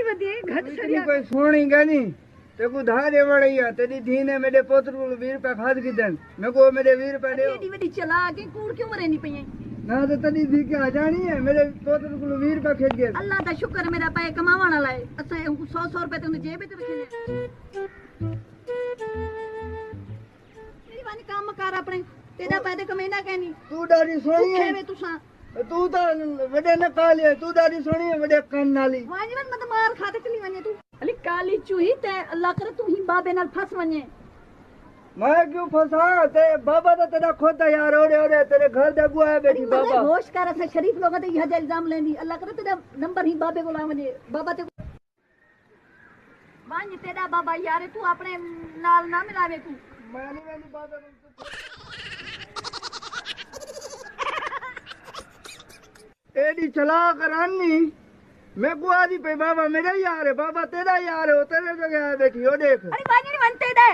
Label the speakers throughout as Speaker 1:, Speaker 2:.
Speaker 1: वधी घट
Speaker 2: इतनी
Speaker 1: छड़िया
Speaker 2: कोई सोनी गानी ते को धारे वड़िया तेरी धी ने मेरे पुत्र को 20 रुपए खाद की दन मैं को मेरे 20 रुपए दे
Speaker 1: एडी वडी चला के कूड़ क्यों मरेनी पई
Speaker 2: ना तो तेरी धी के आ जानी है मेरे पुत्र को 20 रुपए खेद गए
Speaker 1: अल्लाह दा शुक्र मेरा पे कमावण वाला है असा 100 रुपए ते जेब ते रखने मेरी वानी काम कर अपने तेरा पैदे कमेना कहनी
Speaker 2: तू डारी सोनी है
Speaker 1: वे तुसा
Speaker 2: तू तो वडे न काली है तू डारी सोनी है वडे कान नाली
Speaker 1: वानी मत मार खाते चली वने तू अली काली चूही ते अल्लाह करे तू ही बाबे नाल फस वने
Speaker 2: मैं क्यों फंसा ते बाबा तो तेरा खुद यार ओरे ओरे तेरे घर दे बुआ है बेटी बाबा
Speaker 1: होश कर असा शरीफ लोग ते यह इल्जाम लेंदी अल्लाह करे तेरा नंबर ही बाबे को ला वने बाबा ते वानी तेरा बाबा यार तू अपने नाल ना मिलावे तू
Speaker 2: मानी वाली बाबा एडी चला करानी मैं को आदी पे बाबा मेरा यार है बाबा तेरा यार है तेरे जगह है बेटी ओ देख
Speaker 1: अरे वानी नहीं बनते दे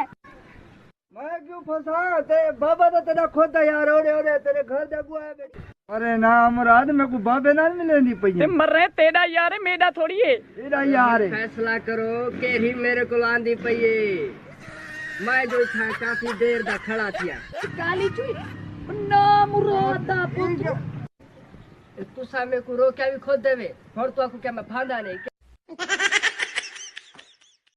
Speaker 2: मैं क्यों फंसा ते बाबा तो तेरा खुद यार ओरे ओरे तेरे घर दे बुआ है बेटी अरे ना मुराद मैं को बाबे नाल मिलेंदी पई
Speaker 3: ते मरे तेरा यार है मेरा थोड़ी है
Speaker 2: तेरा यार है
Speaker 4: फैसला करो केरी मेरे को आंदी पई है मैं जो था काफी देर दा खड़ा थिया
Speaker 1: काली चूही ना मुरादा पुत्र
Speaker 4: तुसा में को रोक्या भी खुद देवे और तो आपको क्या मैं फांदा नहीं